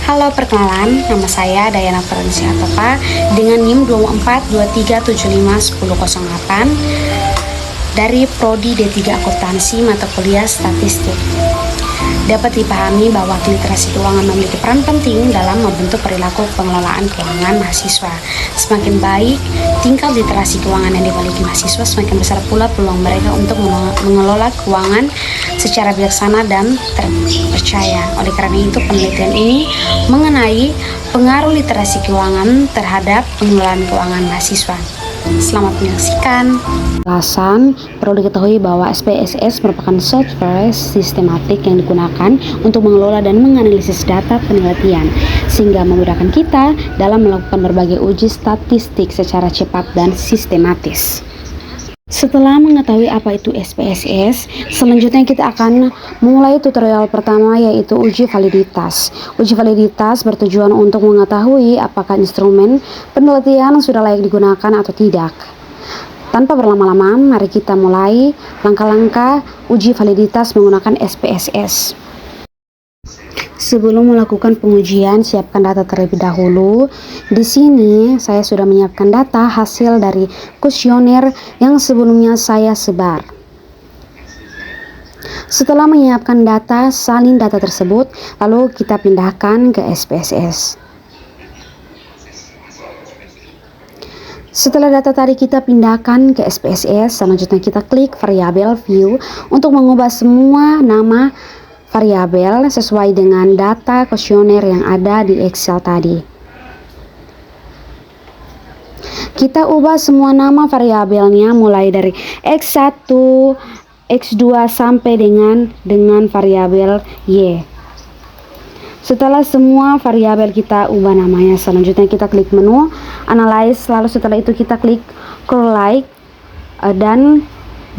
Halo, perkenalan, nama saya Dayana Ferensia Topa dengan NIM 2423751008 dari Prodi D3 Akuntansi mata kuliah Statistik. Dapat dipahami bahwa literasi keuangan memiliki peran penting dalam membentuk perilaku pengelolaan keuangan mahasiswa. Semakin baik tingkat literasi keuangan yang dimiliki mahasiswa, semakin besar pula peluang mereka untuk mengelola keuangan secara bijaksana dan terpercaya. Oleh karena itu, penelitian ini mengenai pengaruh literasi keuangan terhadap pengelolaan keuangan mahasiswa. Selamat menyaksikan. Alasan, perlu diketahui bahwa SPSS merupakan software sistematik yang digunakan untuk mengelola dan menganalisis data penelitian, sehingga memudahkan kita dalam melakukan berbagai uji statistik secara cepat dan sistematis. Setelah mengetahui apa itu SPSS, selanjutnya kita akan memulai tutorial pertama, yaitu uji validitas. Uji validitas bertujuan untuk mengetahui apakah instrumen penelitian sudah layak digunakan atau tidak. Tanpa berlama-lama, mari kita mulai langkah-langkah uji validitas menggunakan SPSS. Sebelum melakukan pengujian, siapkan data terlebih dahulu. Di sini saya sudah menyiapkan data hasil dari kuesioner yang sebelumnya saya sebar. Setelah menyiapkan data, salin data tersebut, lalu kita pindahkan ke SPSS. Setelah data tadi kita pindahkan ke SPSS, selanjutnya kita klik variabel view untuk mengubah semua nama variabel sesuai dengan data kuesioner yang ada di Excel tadi. Kita ubah semua nama variabelnya mulai dari X1, X2 sampai dengan variabel Y. Setelah semua variabel kita ubah namanya, selanjutnya kita klik menu Analyze, lalu setelah itu kita klik Correlate dan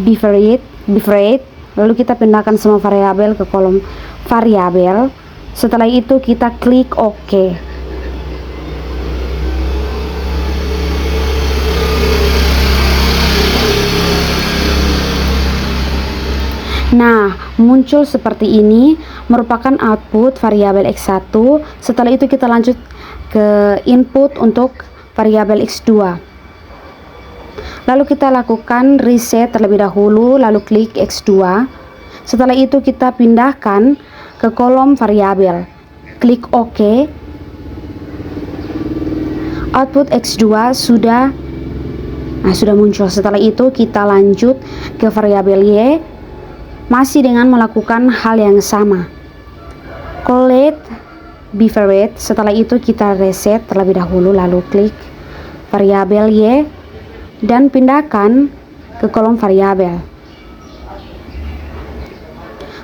Bifurcate. Lalu kita pindahkan semua variabel ke kolom variabel. Setelah itu kita klik OK. Nah, muncul seperti ini, merupakan output variabel X1. Setelah itu kita lanjut ke input untuk variabel X2. Lalu kita lakukan reset terlebih dahulu, lalu klik X2. Setelah itu kita pindahkan ke kolom variabel. Klik OK. Output X2 sudah muncul. Setelah itu kita lanjut ke variabel Y, masih dengan melakukan hal yang sama. Correlate, Bifurcate. Setelah itu kita reset terlebih dahulu, lalu klik variabel Y dan pindahkan ke kolom variabel.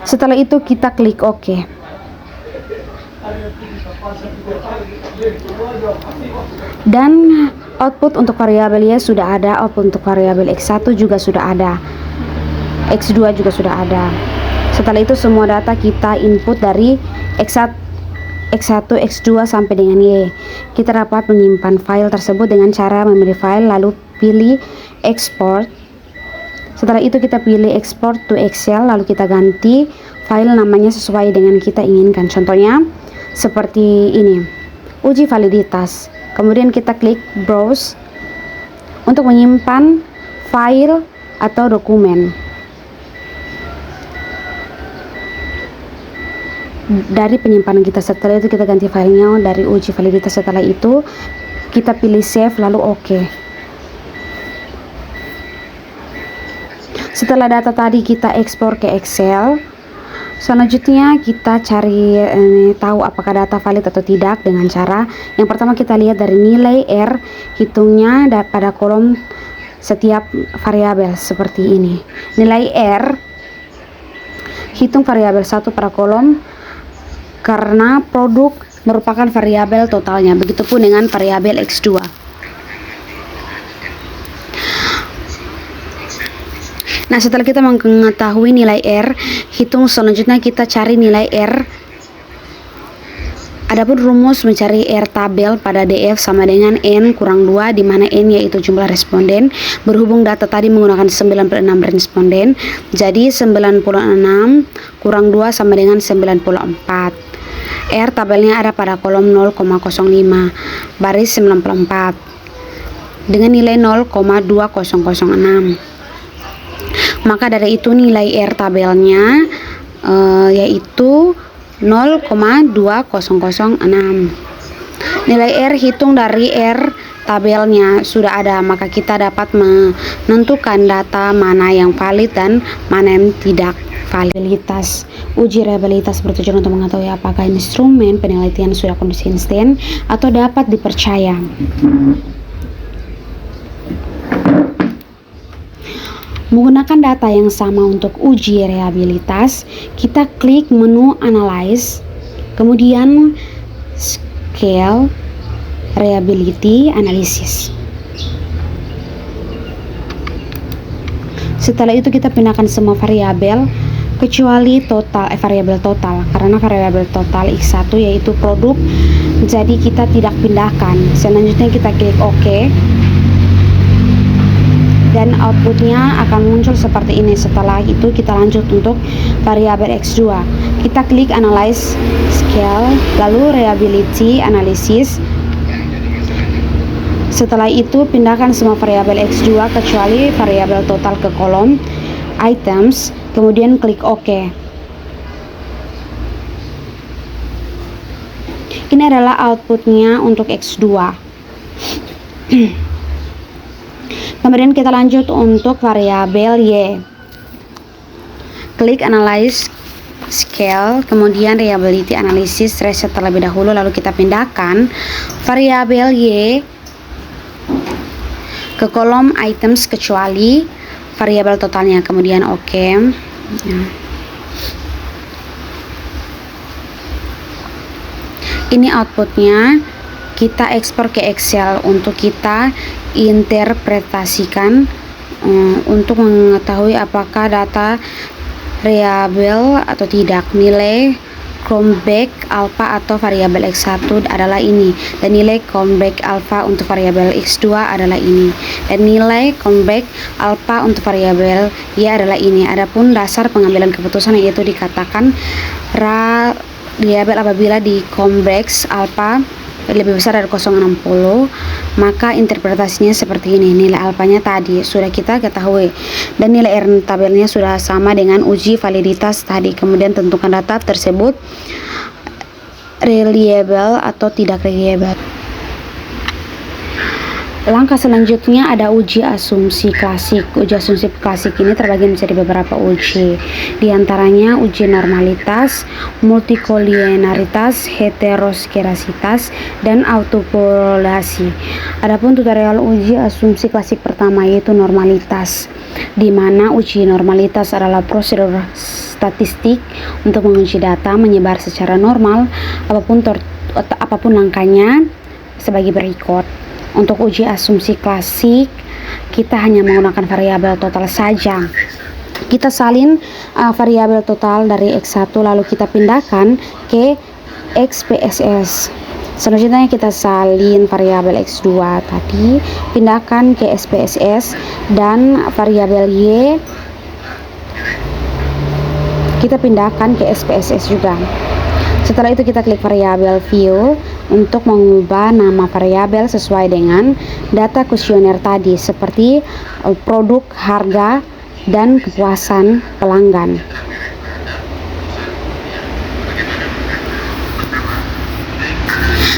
Setelah itu kita klik OK. Dan output untuk variabel Y sudah ada, output untuk variabel X1 juga sudah ada, X2 juga sudah ada. Setelah itu semua data kita input dari X1, X2 sampai dengan Y. Kita dapat menyimpan file tersebut dengan cara memilih file lalu pilih export. Setelah itu kita pilih export to Excel, lalu kita ganti file namanya sesuai dengan kita inginkan. Contohnya seperti ini, uji validitas. Kemudian kita klik browse untuk menyimpan file atau dokumen. Dari penyimpanan kita, setelah itu kita ganti filenya dari uji validitas. Setelah itu kita pilih save lalu OK. Setelah data tadi kita ekspor ke Excel, selanjutnya kita cari tahu apakah data valid atau tidak dengan cara yang pertama kita lihat dari nilai R, hitungnya pada kolom setiap variabel seperti ini. Nilai R, hitung variabel 1 pada kolom karena produk merupakan variabel totalnya. Begitupun dengan variabel X2. Nah, setelah kita mengetahui nilai R, hitung selanjutnya kita cari nilai R. Adapun rumus mencari R tabel pada DF sama dengan N kurang 2, di mana N yaitu jumlah responden. Berhubung data tadi menggunakan 96 responden, jadi 96 kurang 2 sama dengan 94. R tabelnya ada pada kolom 0,05 baris 94 dengan nilai 0,2006. Maka dari itu nilai R tabelnya yaitu 0,2006. Nilai R hitung dari R tabelnya sudah ada, maka kita dapat menentukan data mana yang valid dan mana yang tidak valid. Uji reliabilitas bertujuan untuk mengetahui apakah instrumen penelitian sudah konsisten atau dapat dipercaya. Menggunakan data yang sama untuk uji reliabilitas, kita klik menu Analyze, kemudian Scale Reliability Analysis. Setelah itu kita pindahkan semua variabel kecuali variabel total, karena variabel total X1 yaitu produk, jadi kita tidak pindahkan. Selanjutnya kita klik OK dan outputnya akan muncul seperti ini. Setelah itu kita lanjut untuk variabel X2, kita klik Analyze Scale lalu Reliability Analysis. Setelah itu pindahkan semua variabel X2 kecuali variabel total ke kolom Items, kemudian klik OK. Ini adalah outputnya untuk X2. Kemudian kita lanjut untuk variabel Y. Klik Analyze Scale, kemudian Reliability Analysis, reset terlebih dahulu, lalu kita pindahkan variabel Y ke kolom Items kecuali variabel totalnya, kemudian OK. Ini outputnya. Kita ekspor ke Excel untuk kita interpretasikan untuk mengetahui apakah data reliable atau tidak. Nilai comeback alpha atau variabel X1 adalah ini, dan nilai comeback alpha untuk variabel X2 adalah ini, dan nilai comeback alpha untuk variabel Y adalah ini. Adapun dasar pengambilan keputusan yaitu dikatakan reliable apabila di comeback alpha lebih besar dari 0,60, maka interpretasinya seperti ini. Nilai alfanya tadi sudah kita ketahui dan nilai R tabelnya sudah sama dengan uji validitas tadi. Kemudian tentukan data tersebut reliable atau tidak reliable. Langkah selanjutnya ada uji asumsi klasik. Uji asumsi klasik ini terbagi menjadi beberapa uji. Di antaranya uji normalitas, multikolinearitas, heteroskerasitas, dan autopopulasi. Adapun tutorial uji asumsi klasik pertama yaitu normalitas, di mana uji normalitas adalah prosedur statistik untuk menguji data menyebar secara normal, apapun langkahnya sebagai berikut. Untuk uji asumsi klasik, kita hanya menggunakan variabel total saja. Kita salin variabel total dari X1 lalu kita pindahkan ke XPSS. Selanjutnya kita salin variabel X2 tadi, pindahkan ke SPSS, dan variabel Y kita pindahkan ke SPSS juga. Setelah itu kita klik variabel view untuk mengubah nama variabel sesuai dengan data kuesioner tadi, seperti produk, harga, dan kepuasan pelanggan.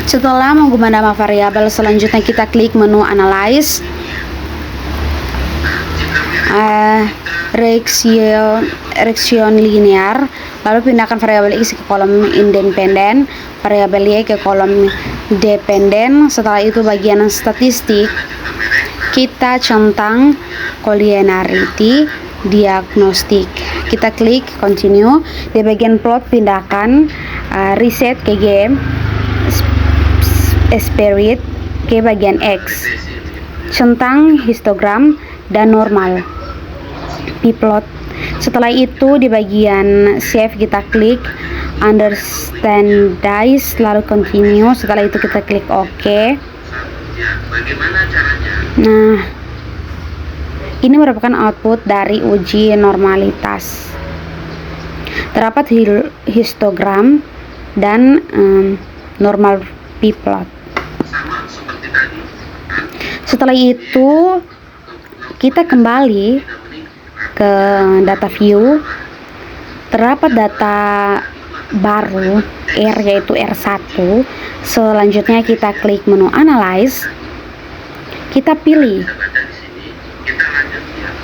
Setelah mengubah nama variabel, selanjutnya kita klik menu Analyze, regression linear, lalu pindahkan variabel X ke kolom independen, variabel Y ke kolom dependen. Setelah itu bagian statistik kita centang collinearity diagnostik. Kita klik continue. Di bagian plot pindahkan reset ke G, spirit ke bagian X, centang histogram dan normal plot. Setelah itu di bagian save kita klik understandize lalu continue. Setelah itu kita klik OK. Nah, ini merupakan output dari uji normalitas. Terdapat histogram dan normal p plot. Setelah itu kita kembali ke data view, terdapat data baru R yaitu R1. Selanjutnya kita klik menu analyze, kita pilih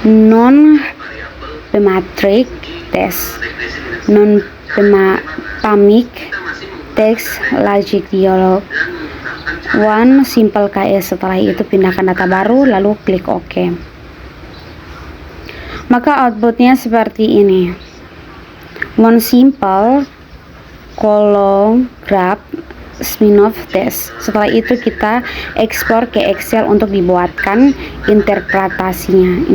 non pematric text, non pamic text logic dialog, one simple KS. Setelah itu pindahkan data baru lalu klik OK. Maka outputnya seperti ini, one simple column graph spin-off test. Setelah itu kita ekspor ke Excel untuk dibuatkan interpretasinya.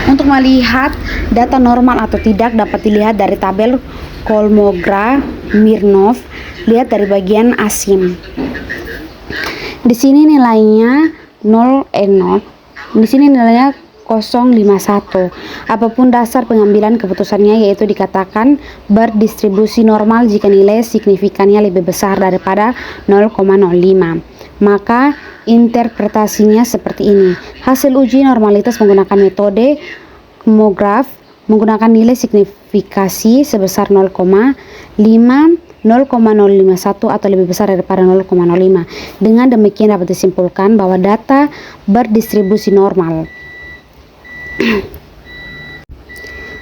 Untuk melihat data normal atau tidak dapat dilihat dari tabel Kolmogorov-Smirnov. Lihat dari bagian ASIN. Di sini nilainya 0. Di sini nilainya 051. Apapun dasar pengambilan keputusannya, yaitu dikatakan berdistribusi normal jika nilai signifikannya lebih besar daripada 0,05. Maka interpretasinya seperti ini. Hasil uji normalitas menggunakan metode Kolmogorov menggunakan nilai signifikasi sebesar 0,051 atau lebih besar daripada 0,05. Dengan demikian dapat disimpulkan bahwa data berdistribusi normal.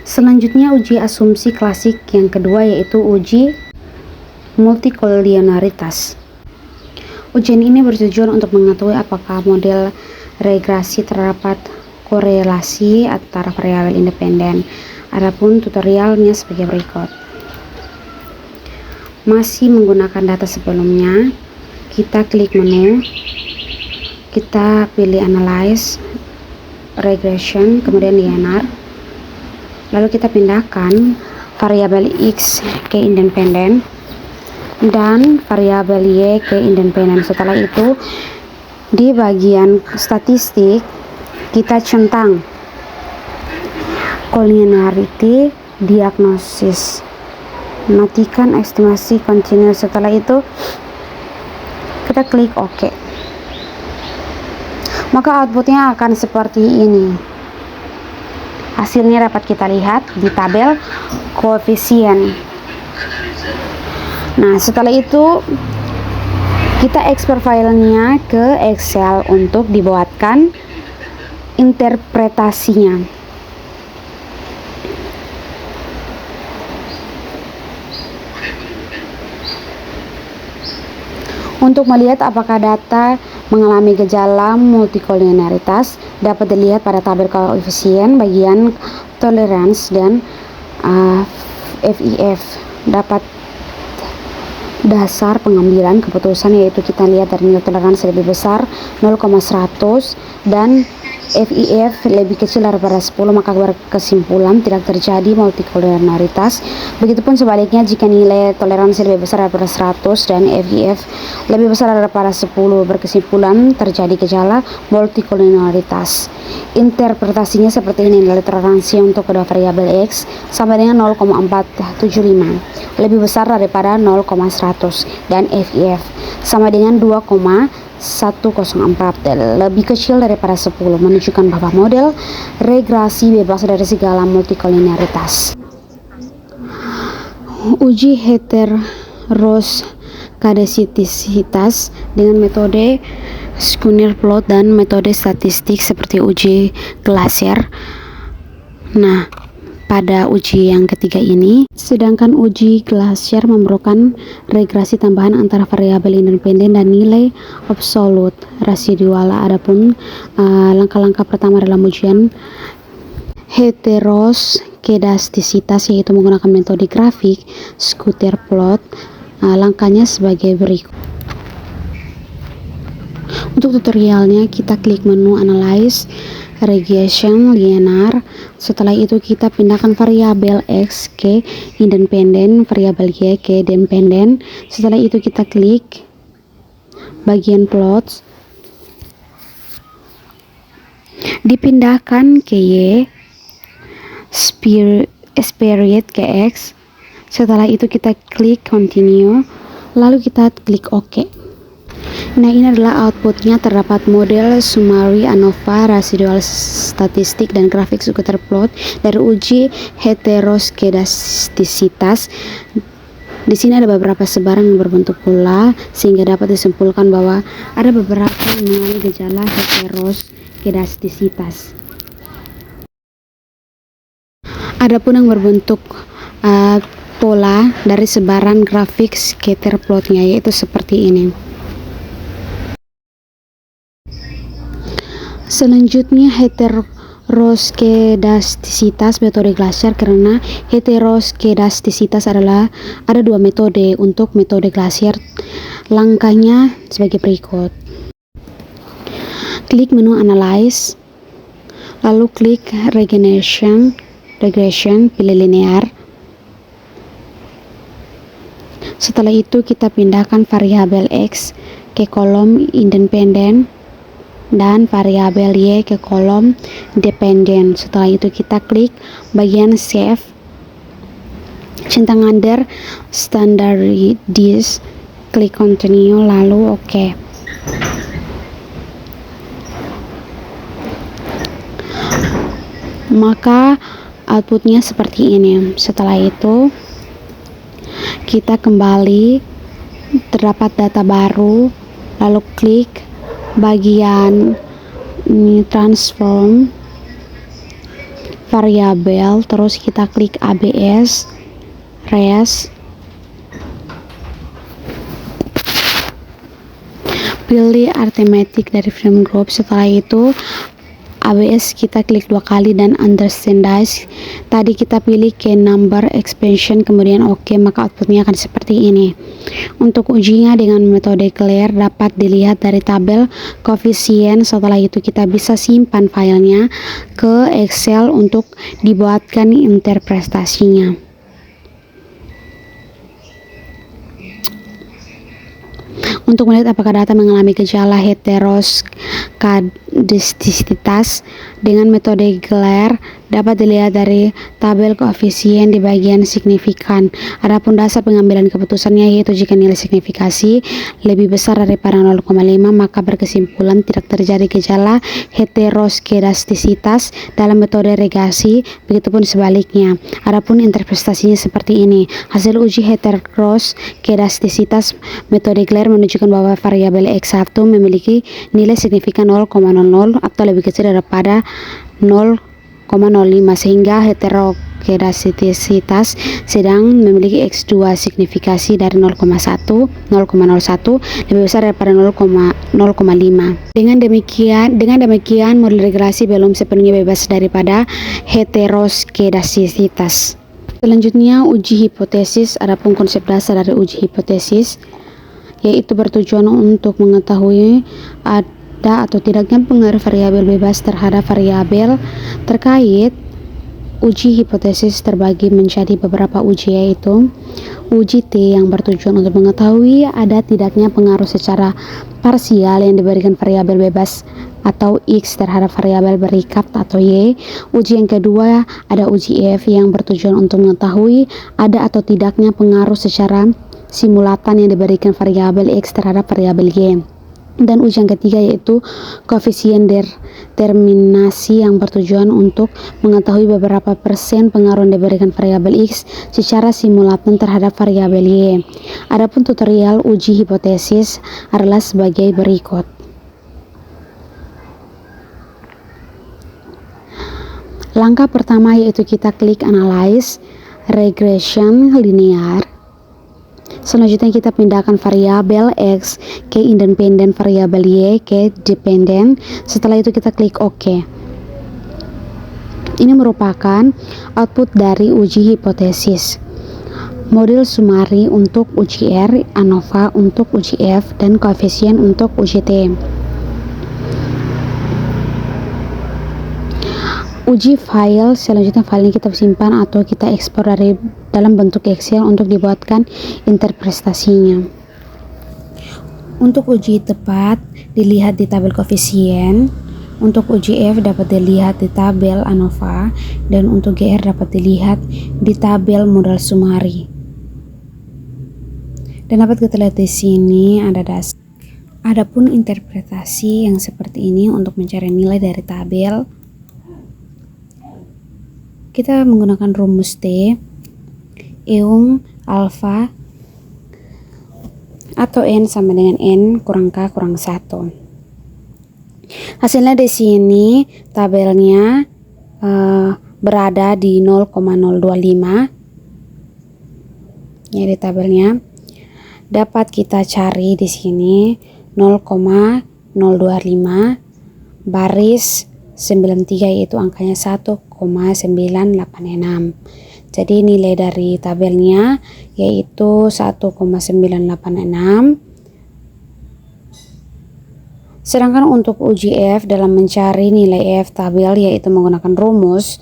Selanjutnya uji asumsi klasik yang kedua, yaitu uji multikolinialitas. Ujian ini bertujuan untuk mengetahui apakah model regresi terdapat korelasi antara variabel independen. Adapun tutorialnya sebagai berikut. Masih menggunakan data sebelumnya, kita klik menu, kita pilih analyze, regression, kemudian linear, lalu kita pindahkan variabel X ke independen dan variabel Y ke independen. Setelah itu di bagian statistik kita centang collinearity diagnosis, matikan estimasi continuous. Setelah itu kita klik OK. Maka outputnya akan seperti ini. Hasilnya dapat kita lihat di tabel koefisien. Nah, setelah itu kita ekspor filenya ke Excel untuk dibuatkan interpretasinya. Untuk melihat apakah data mengalami gejala multikolinialitas, dapat dilihat pada tabel koefisien bagian tolerance dan FIF. Dapat dasar pengambilan keputusan, yaitu kita lihat dari nilai toleransi lebih besar 0,100 dan FIF lebih kecil daripada 10, maka berkesimpulan tidak terjadi multikolinialitas. Begitupun sebaliknya, jika nilai toleransi lebih besar daripada 100 dan FIF lebih besar daripada 10, berkesimpulan terjadi gejala multikolinialitas. Interpretasinya seperti ini. Nilai toleransi untuk kedua variabel X sama dengan 0,475, lebih besar daripada 0,100, dan FIF sama dengan 2,104, lebih kecil daripada 10, menunjukkan bahwa model regresi bebas dari segala multikolinialitas. Uji heteroskadastisitas dengan metode square plot dan metode statistik seperti uji Glaser. Nah, pada uji yang ketiga ini, sedangkan uji Glaser memerlukan regresi tambahan antara variabel independen dan nilai absolut residual. Adapun langkah-langkah pertama dalam ujian heteroskadastisitas, yaitu menggunakan metode grafik scatter plot. Langkahnya sebagai berikut. Untuk tutorialnya kita klik menu analyze, regression, linear. Setelah itu kita pindahkan variabel X ke independen, variabel Y ke dependen. Setelah itu kita klik bagian plots, dipindahkan ke Y, spirit ke X, Setelah itu kita klik continue, lalu kita klik OK. Nah, ini adalah outputnya. Terdapat model summary ANOVA, residual statistik, dan grafik scatter plot dari uji heteroskedastisitas. Di sini ada beberapa sebaran yang berbentuk pola, sehingga dapat disimpulkan bahwa ada beberapa yang mengalami gejala heteroskedastisitas. Adapun yang berbentuk pola dari sebaran grafik scatter plotnya, yaitu seperti ini. Selanjutnya heteroskedastisitas metode Glaser. Karena heteroskedastisitas adalah ada dua metode untuk metode Glaser. Langkahnya sebagai berikut. Klik menu Analyze, lalu klik Regression, pilih linear. Setelah itu kita pindahkan variabel X ke kolom independen dan variabel Y ke kolom dependen. Setelah itu kita klik bagian save, centang under standardized, klik continue, lalu OK. Maka outputnya seperti ini. Setelah itu kita kembali, terdapat data baru, lalu klik bagian transform variabel, terus kita klik ABS res, pilih arithmetic dari frame group. Setelah itu ABS kita klik 2 kali dan understandize. Tadi kita pilih ke number expansion, kemudian OK, maka outputnya akan seperti ini. Untuk ujinya dengan metode Claire dapat dilihat dari tabel koefisien. Setelah itu kita bisa simpan filenya ke Excel untuk dibuatkan interpretasinya. Untuk melihat apakah data mengalami gejala heteroskedastisitas dengan metode Claire dapat dilihat dari tabel koefisien di bagian signifikan. Adapun dasar pengambilan keputusannya yaitu jika nilai signifikasi lebih besar daripada 0,5 maka berkesimpulan tidak terjadi gejala heteroskedastisitas dalam metode regresi, begitupun sebaliknya. Adapun interpretasinya seperti ini. Hasil uji heteroskedastisitas metode Claire menunjukkan bahwa variabel X1 memiliki nilai signifikan 0,00 atau lebih kecil daripada 0,05 sehingga heteroskedastisitas sedang memiliki X2 signifikasi dari 0,01 lebih besar daripada 0,05. Dengan demikian model regresi belum sepenuhnya bebas daripada heteroskedastisitas. Selanjutnya uji hipotesis. Adapun konsep dasar dari uji hipotesis yaitu bertujuan untuk mengetahui ada atau tidaknya pengaruh variabel bebas terhadap variabel terkait. Uji hipotesis terbagi menjadi beberapa uji, yaitu uji T yang bertujuan untuk mengetahui ada tidaknya pengaruh secara parsial yang diberikan variabel bebas atau X terhadap variabel berikat atau Y. Uji yang kedua ada uji F yang bertujuan untuk mengetahui ada atau tidaknya pengaruh secara simulatan yang diberikan variabel X terhadap variabel Y. Dan uji yang ketiga yaitu koefisien determinasi yang bertujuan untuk mengetahui beberapa persen pengaruh yang diberikan variabel X secara simulatan terhadap variabel Y. Adapun tutorial uji hipotesis adalah sebagai berikut. Langkah pertama yaitu kita klik analyze regression linear. Selanjutnya kita pindahkan variabel X ke independen, variabel Y ke dependen. Setelah itu kita klik OK. Ini merupakan output dari uji hipotesis. Model summary untuk uji R, ANOVA untuk uji F, dan koefisien untuk uji T. Uji file, selanjutnya filenya kita simpan atau kita ekspor dari dalam bentuk Excel untuk dibuatkan interpretasinya. Untuk uji tepat dilihat di tabel koefisien, untuk uji F dapat dilihat di tabel ANOVA, dan untuk GR dapat dilihat di tabel modal summary. Dan dapat kita lihat di sini ada dasar. Adapun interpretasi yang seperti ini untuk mencari nilai dari tabel, kita menggunakan rumus T, eung alfa atau N sama dengan N kurang K kurang 1. Hasilnya di sini tabelnya berada di 0,025. Ya, di tabelnya dapat kita cari di sini 0,025 baris 93, yaitu angkanya 1,986. Jadi nilai dari tabelnya yaitu 1,986. Sedangkan untuk uji F dalam mencari nilai F tabel yaitu menggunakan rumus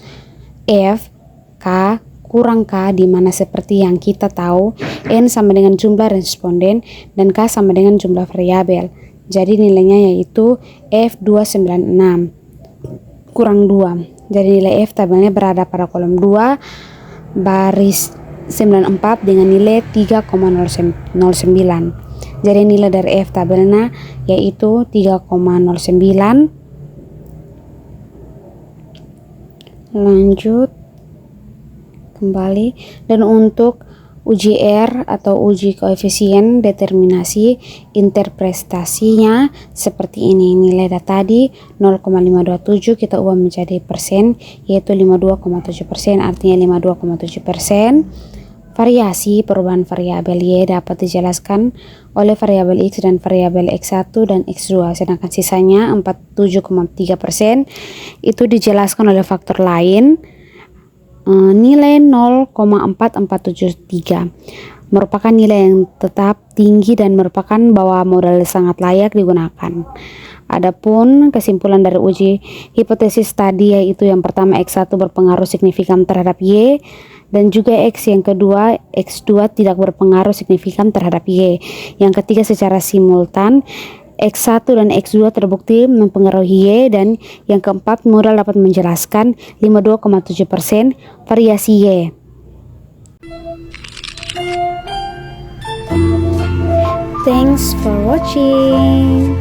F K kurang K, di mana seperti yang kita tahu N sama dengan jumlah responden dan K sama dengan jumlah variabel. Jadi nilainya yaitu F296 kurang 2. Jadi nilai F tabelnya berada pada kolom 2 baris 94 dengan nilai 3,09. Jadi nilai dari F tabelnya yaitu 3,09. Lanjut kembali, dan untuk uji R atau uji koefisien determinasi interpretasinya seperti ini. Nilai tadi 0,527 kita ubah menjadi persen, yaitu 52,7%, artinya 52,7%. Variasi perubahan variabel Y dapat dijelaskan oleh variabel X dan variabel X1 dan X2, sedangkan sisanya 47,3% itu dijelaskan oleh faktor lain. Nilai 0,4473 merupakan nilai yang tetap tinggi dan merupakan bahwa modal sangat layak digunakan. Adapun kesimpulan dari uji hipotesis tadi yaitu yang pertama X1 berpengaruh signifikan terhadap Y, dan juga X yang kedua X2 tidak berpengaruh signifikan terhadap Y. Yang ketiga secara simultan X1 dan X2 terbukti mempengaruhi Y, dan yang keempat modal dapat menjelaskan 52,7% variasi Y. Thanks for watching.